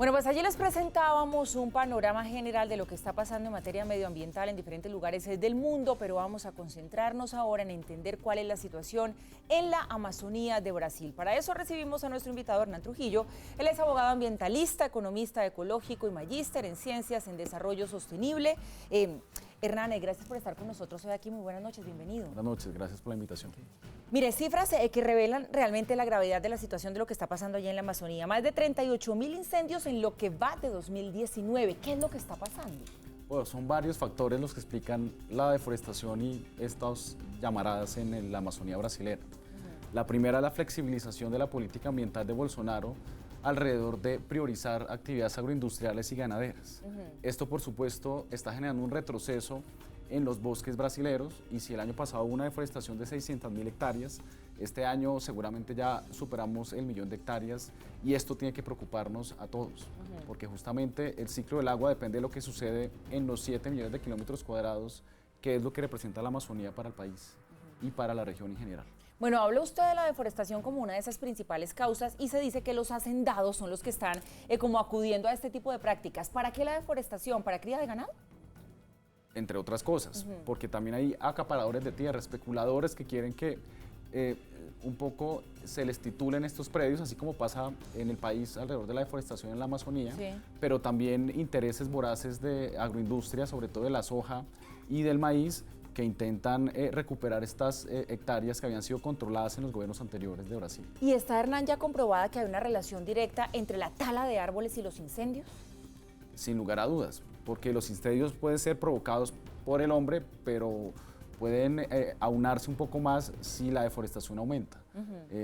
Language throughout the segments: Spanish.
Bueno, pues allí les presentábamos un panorama general de lo que está pasando en materia medioambiental en diferentes lugares del mundo, pero vamos a concentrarnos ahora en entender cuál es la situación en la Amazonía de Brasil. Para eso recibimos a nuestro invitado Hernán Trujillo. Él es abogado ambientalista, economista ecológico y magíster en ciencias en desarrollo sostenible. Hernán, gracias por estar con nosotros hoy aquí. Muy buenas noches, bienvenido. Buenas noches, gracias por la invitación. Mire, cifras que revelan realmente la gravedad de la situación de lo que está pasando allá en la Amazonía. Más de 38.000 incendios en lo que va de 2019. ¿Qué es lo que está pasando? Bueno, son varios factores los que explican la deforestación y estas llamaradas en la Amazonía brasilera. La primera es la flexibilización de la política ambiental de Bolsonaro alrededor de priorizar actividades agroindustriales y ganaderas. Esto, por supuesto, está generando un retroceso en los bosques brasileros, y si el año pasado hubo una deforestación de 600.000 hectáreas, este año seguramente ya superamos el 1.000.000 de hectáreas, y esto tiene que preocuparnos a todos, porque justamente el ciclo del agua depende de lo que sucede en los 7 millones de kilómetros cuadrados, que es lo que representa la Amazonía para el país y para la región en general. Bueno, habla usted de la deforestación como una de esas principales causas y se dice que los hacendados son los que están como acudiendo a este tipo de prácticas. ¿Para qué la deforestación? ¿Para cría de ganado? Entre otras cosas, porque también hay acaparadores de tierra, especuladores que quieren que un poco se les titulen estos predios, así como pasa en el país alrededor de la deforestación en la Amazonía, pero también intereses voraces de agroindustria, sobre todo de la soja y del maíz, que intentan recuperar estas hectáreas que habían sido controladas en los gobiernos anteriores de Brasil. ¿Y está, Hernán, ya comprobada que hay una relación directa entre la tala de árboles y los incendios? Sin lugar a dudas, porque los incendios pueden ser provocados por el hombre, pero pueden aunarse un poco más si la deforestación aumenta.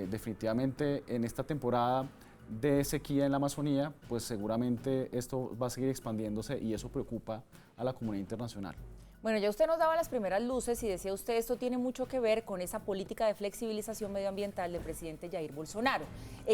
Definitivamente en esta temporada de sequía en la Amazonía, pues seguramente esto va a seguir expandiéndose y eso preocupa a la comunidad internacional. Bueno, ya usted nos daba las primeras luces y decía usted esto tiene mucho que ver con esa política de flexibilización medioambiental del presidente Jair Bolsonaro.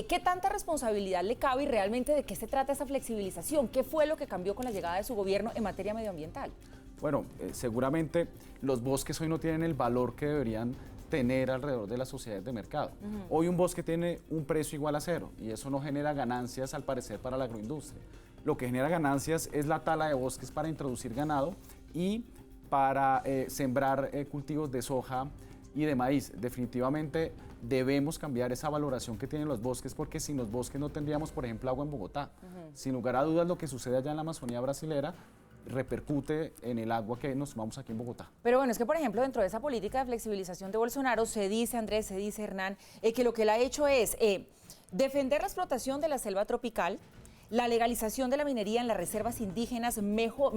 ¿Qué tanta responsabilidad le cabe y realmente de qué se trata esa flexibilización? ¿Qué fue lo que cambió con la llegada de su gobierno en materia medioambiental? Bueno, seguramente los bosques hoy no tienen el valor que deberían tener alrededor de las sociedades de mercado. Hoy un bosque tiene un precio igual a cero y eso no genera ganancias al parecer para la agroindustria. Lo que genera ganancias es la tala de bosques para introducir ganado y para sembrar cultivos de soja y de maíz. Definitivamente debemos cambiar esa valoración que tienen los bosques, porque sin los bosques no tendríamos, por ejemplo, agua en Bogotá. Sin lugar a dudas, lo que sucede allá en la Amazonía brasilera repercute en el agua que nos tomamos aquí en Bogotá. Pero bueno, es que por ejemplo dentro de esa política de flexibilización de Bolsonaro se dice, Andrés, se dice, Hernán, que lo que él ha hecho es defender la explotación de la selva tropical, la legalización de la minería en las reservas indígenas, mejor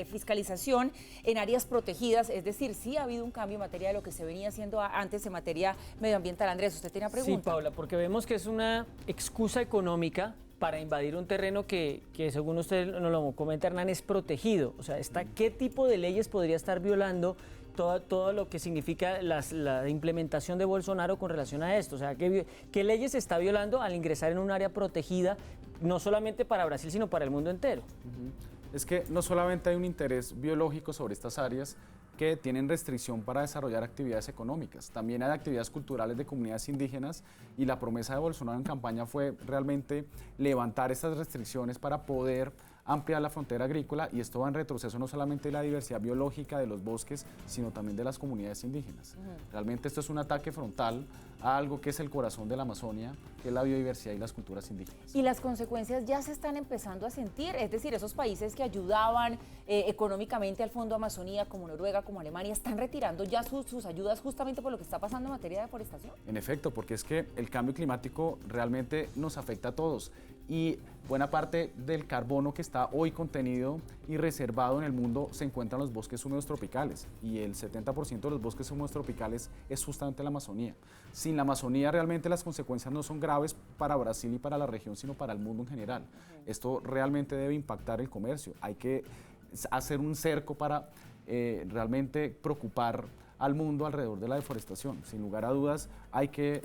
fiscalización en áreas protegidas, es decir, sí ha habido un cambio en materia de lo que se venía haciendo antes en materia medioambiental. Andrés, ¿usted tiene una pregunta? Sí, Paula, porque vemos que es una excusa económica para invadir un terreno que según usted nos lo comenta, Hernán, es protegido. O sea, ¿qué tipo de leyes podría estar violando todo lo que significa la implementación de Bolsonaro con relación a esto? O sea, ¿qué leyes se está violando al ingresar en un área protegida, no solamente para Brasil, sino para el mundo entero? Es que no solamente hay un interés biológico sobre estas áreas que tienen restricción para desarrollar actividades económicas, también hay actividades culturales de comunidades indígenas, y la promesa de Bolsonaro en campaña fue realmente levantar esas restricciones para poder ampliar la frontera agrícola, y esto va en retroceso no solamente de la diversidad biológica de los bosques, sino también de las comunidades indígenas. Realmente esto es un ataque frontal a algo que es el corazón de la Amazonia, que es la biodiversidad y las culturas indígenas. Y las consecuencias ya se están empezando a sentir, es decir, esos países que ayudaban económicamente al Fondo Amazonía, como Noruega, como Alemania, están retirando ya sus ayudas justamente por lo que está pasando en materia de deforestación. En efecto, porque es que el cambio climático realmente nos afecta a todos, y buena parte del carbono que está hoy contenido y reservado en el mundo se encuentra en los bosques húmedos tropicales, y el 70% de los bosques húmedos tropicales es justamente la Amazonía. Sin la Amazonía realmente las consecuencias no son graves para Brasil y para la región, sino para el mundo en general. Esto realmente debe impactar el comercio. Hay que hacer un cerco para realmente preocupar al mundo alrededor de la deforestación. Sin lugar a dudas,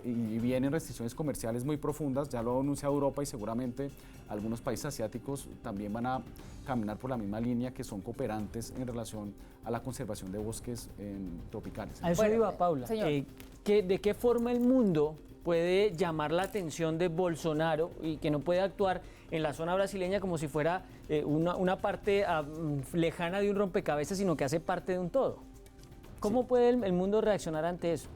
y vienen restricciones comerciales muy profundas, ya lo ha anunciado Europa, y seguramente algunos países asiáticos también van a caminar por la misma línea, que son cooperantes en relación a la conservación de bosques tropicales. A eso iba, Paula. ¿De qué forma el mundo puede llamar la atención de Bolsonaro y que no puede actuar en la zona brasileña como si fuera una parte lejana de un rompecabezas, sino que hace parte de un todo. ¿Cómo puede el mundo reaccionar ante eso?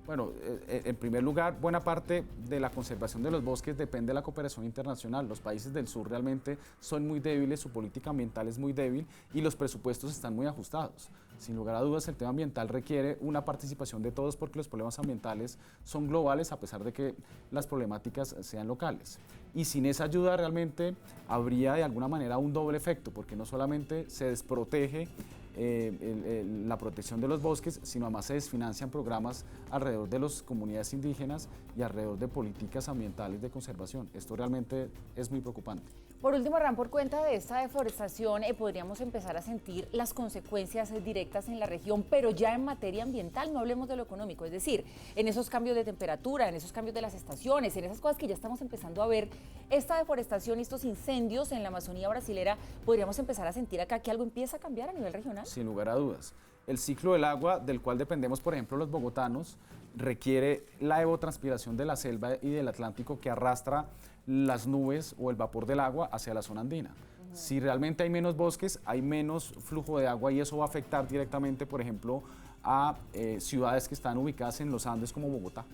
Bueno, en primer lugar, buena parte de la conservación de los bosques depende de la cooperación internacional. Los países del sur realmente son muy débiles, su política ambiental es muy débil y los presupuestos están muy ajustados. Sin lugar a dudas, el tema ambiental requiere una participación de todos porque los problemas ambientales son globales a pesar de que las problemáticas sean locales. Y sin esa ayuda realmente habría de alguna manera un doble efecto, porque no solamente se desprotege la protección de los bosques, sino además se desfinancian programas alrededor de las comunidades indígenas y alrededor de políticas ambientales de conservación. Esto realmente es muy preocupante. Por último, Hernán, por cuenta de esta deforestación podríamos empezar a sentir las consecuencias directas en la región, pero ya en materia ambiental, no hablemos de lo económico, es decir, en esos cambios de temperatura, en esos cambios de las estaciones, en esas cosas que ya estamos empezando a ver, esta deforestación y estos incendios en la Amazonía brasilera, podríamos empezar a sentir acá que algo empieza a cambiar a nivel regional. Sin lugar a dudas. El ciclo del agua, del cual dependemos, por ejemplo, los bogotanos, requiere la evotranspiración de la selva y del Atlántico que arrastra las nubes o el vapor del agua hacia la zona andina. Si realmente hay menos bosques, hay menos flujo de agua y eso va a afectar directamente, por ejemplo, a ciudades que están ubicadas en los Andes como Bogotá.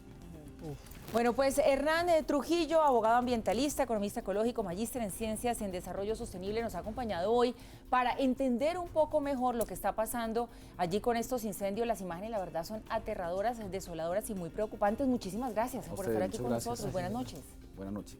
Bueno, pues Hernán Trujillo, abogado ambientalista, economista ecológico, magíster en ciencias en desarrollo sostenible, nos ha acompañado hoy para entender un poco mejor lo que está pasando allí con estos incendios. Las imágenes, la verdad, son aterradoras, desoladoras y muy preocupantes. Muchísimas gracias por estar aquí con nosotros. Buenas noches. Buenas noches.